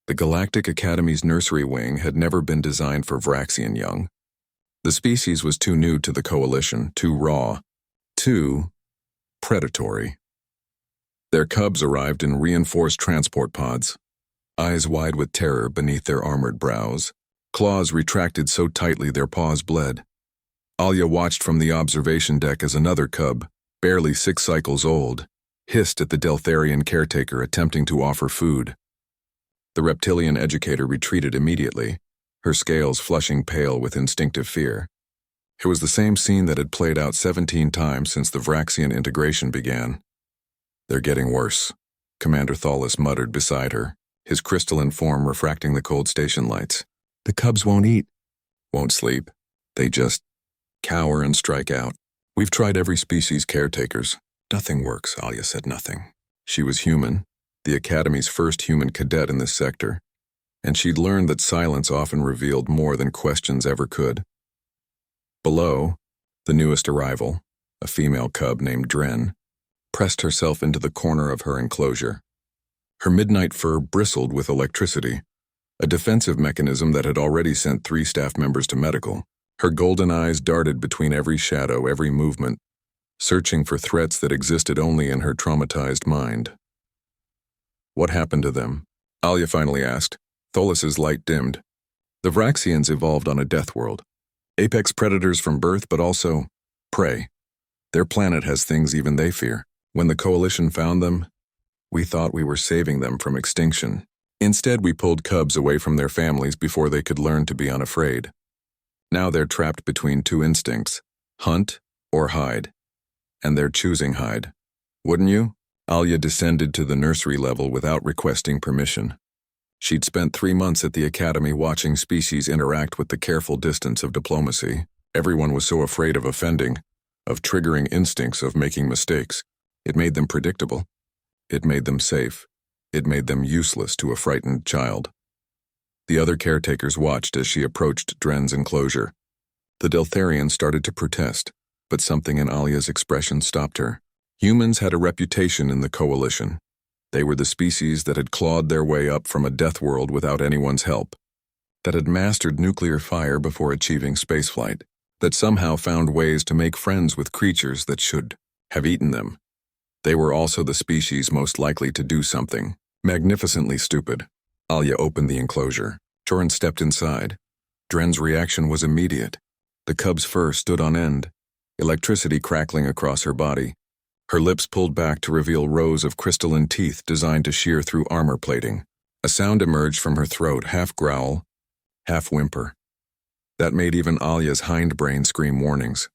The Galactic Academy's nursery wing had never been designed for Vraxian young. The species was too new to the Coalition, too raw, too predatory. Their cubs arrived in reinforced transport pods, eyes wide with terror beneath their armored brows, claws retracted so tightly their paws bled. Alia watched from the observation deck as another cub, barely 6 cycles old, hissed at the Deltharian caretaker attempting to offer food. The reptilian educator retreated immediately, her scales flushing pale with instinctive fear. It was the same scene that had played out 17 times since the Vraxian integration began. "They're getting worse," Commander Thalas muttered beside her, his crystalline form refracting the cold station lights. "The cubs won't eat, won't sleep. They just cower and strike out. We've tried every species caretakers. Nothing works." Alia said nothing. She was human, the Academy's first human cadet in this sector, and she'd learned that silence often revealed more than questions ever could. Below, the newest arrival, a female cub named Dren, pressed herself into the corner of her enclosure. Her midnight fur bristled with electricity, a defensive mechanism that had already sent 3 staff members to medical. Her golden eyes darted between every shadow, every movement, searching for threats that existed only in her traumatized mind. "What happened to them?" Alia finally asked. Tholas's light dimmed. "The Vraxians evolved on a death world. Apex predators from birth, but also prey. Their planet has things even they fear. When the Coalition found them, we thought we were saving them from extinction. Instead, we pulled cubs away from their families before they could learn to be unafraid. Now they're trapped between 2 instincts, hunt or hide. And they're choosing hide. Wouldn't you?" Alia descended to the nursery level without requesting permission. She'd spent 3 months at the Academy watching species interact with the careful distance of diplomacy. Everyone was so afraid of offending, of triggering instincts, of making mistakes. It made them predictable. It made them safe. It made them useless to a frightened child. The other caretakers watched as she approached Dren's enclosure. The Deltharian started to protest, but something in Alia's expression stopped her. Humans had a reputation in the Coalition. They were the species that had clawed their way up from a death world without anyone's help, that had mastered nuclear fire before achieving spaceflight, that somehow found ways to make friends with creatures that should have eaten them. They were also the species most likely to do something magnificently stupid. Alia opened the enclosure. Torin stepped inside. Dren's reaction was immediate. The cub's fur stood on end, electricity crackling across her body. Her lips pulled back to reveal rows of crystalline teeth designed to shear through armor plating. A sound emerged from her throat, half growl, half whimper. That made even Alia's hindbrain scream warnings.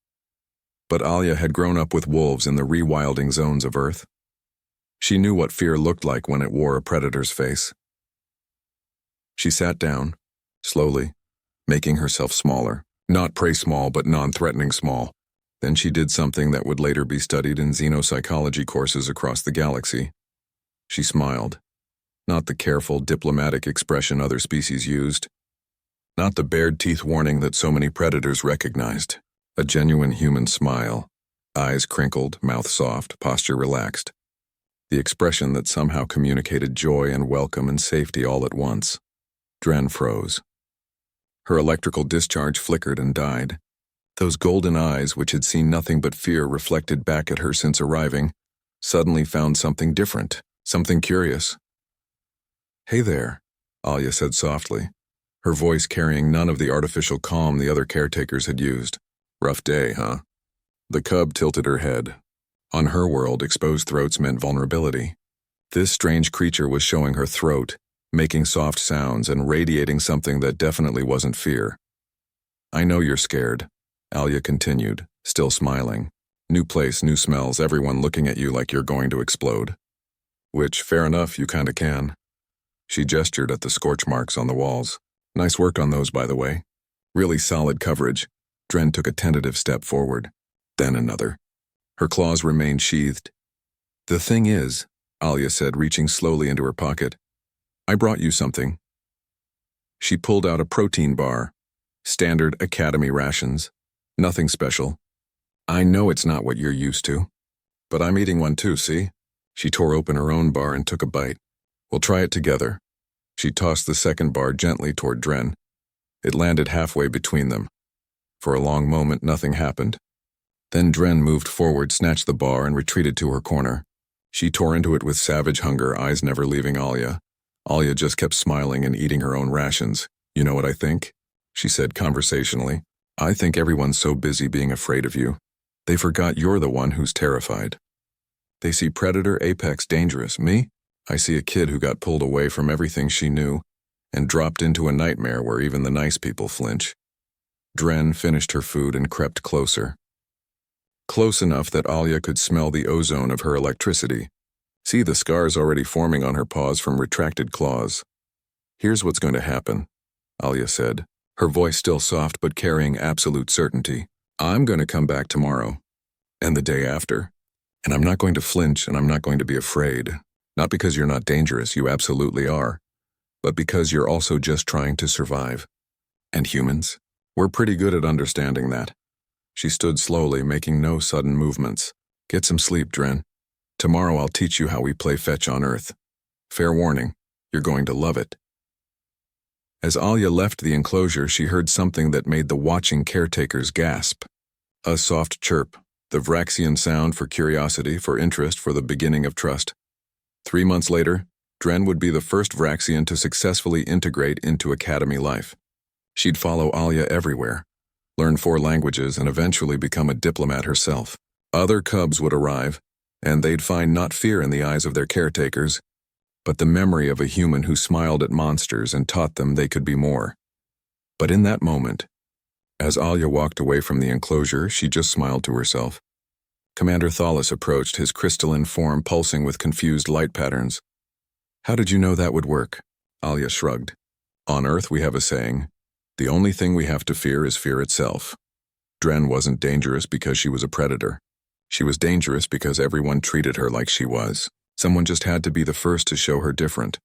But Alia had grown up with wolves in the rewilding zones of Earth. She knew what fear looked like when it wore a predator's face. She sat down, slowly, making herself smaller. Not prey small, but non-threatening small. Then she did something that would later be studied in xenopsychology courses across the galaxy. She smiled. Not the careful, diplomatic expression other species used. Not the bared teeth warning that so many predators recognized. A genuine human smile. Eyes crinkled, mouth soft, posture relaxed. The expression that somehow communicated joy and welcome and safety all at once. Dren froze. Her electrical discharge flickered and died. Those golden eyes, which had seen nothing but fear reflected back at her since arriving, suddenly found something different, something curious. "Hey there," Alia said softly, her voice carrying none of the artificial calm the other caretakers had used. "Rough day, huh?" The cub tilted her head. On her world, exposed throats meant vulnerability. This strange creature was showing her throat, making soft sounds and radiating something that definitely wasn't fear. "I know you're scared," Alia continued, still smiling. "New place, new smells, everyone looking at you like you're going to explode." Which, fair enough, you kinda can. She gestured at the scorch marks on the walls. "Nice work on those, by the way. Really solid coverage." Dren took a tentative step forward. Then another. Her claws remained sheathed. "The thing is," Alia said, reaching slowly into her pocket, "I brought you something." She pulled out a protein bar. Standard Academy rations. Nothing special. "I know it's not what you're used to. But I'm eating one too, see?" She tore open her own bar and took a bite. "We'll try it together." She tossed the second bar gently toward Dren. It landed halfway between them. For a long moment, nothing happened. Then Dren moved forward, snatched the bar, and retreated to her corner. She tore into it with savage hunger, eyes never leaving Alia. Alia just kept smiling and eating her own rations. "You know what I think?" she said conversationally. "I think everyone's so busy being afraid of you. They forgot you're the one who's terrified. They see predator, apex, dangerous. Me? I see a kid who got pulled away from everything she knew and dropped into a nightmare where even the nice people flinch." Dren finished her food and crept closer. Close enough that Alia could smell the ozone of her electricity. See the scars already forming on her paws from retracted claws. "Here's what's going to happen," Alia said, her voice still soft but carrying absolute certainty. "I'm going to come back tomorrow, and the day after, and I'm not going to flinch and I'm not going to be afraid. Not because you're not dangerous, you absolutely are, but because you're also just trying to survive. And humans, we're pretty good at understanding that." She stood slowly, making no sudden movements. "Get some sleep, Dren. Tomorrow I'll teach you how we play fetch on Earth. Fair warning, you're going to love it." As Alia left the enclosure, she heard something that made the watching caretakers gasp. A soft chirp, the Vraxian sound for curiosity, for interest, for the beginning of trust. 3 months later, Dren would be the first Vraxian to successfully integrate into academy life. She'd follow Alia everywhere, learn 4 languages, and eventually become a diplomat herself. Other cubs would arrive, and they'd find not fear in the eyes of their caretakers, but the memory of a human who smiled at monsters and taught them they could be more. But in that moment, as Alia walked away from the enclosure, she just smiled to herself. Commander Thalas approached, his crystalline form pulsing with confused light patterns. "How did you know that would work?" Alia shrugged. "On Earth we have a saying, the only thing we have to fear is fear itself." Dren wasn't dangerous because she was a predator. She was dangerous because everyone treated her like she was. Someone just had to be the first to show her different.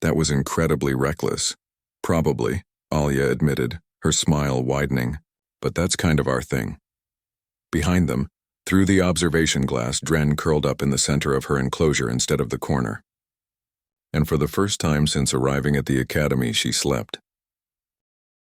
That was incredibly reckless. "Probably," Alia admitted, her smile widening. "But that's kind of our thing." Behind them, through the observation glass, Dren curled up in the center of her enclosure instead of the corner. And for the first time since arriving at the academy, she slept.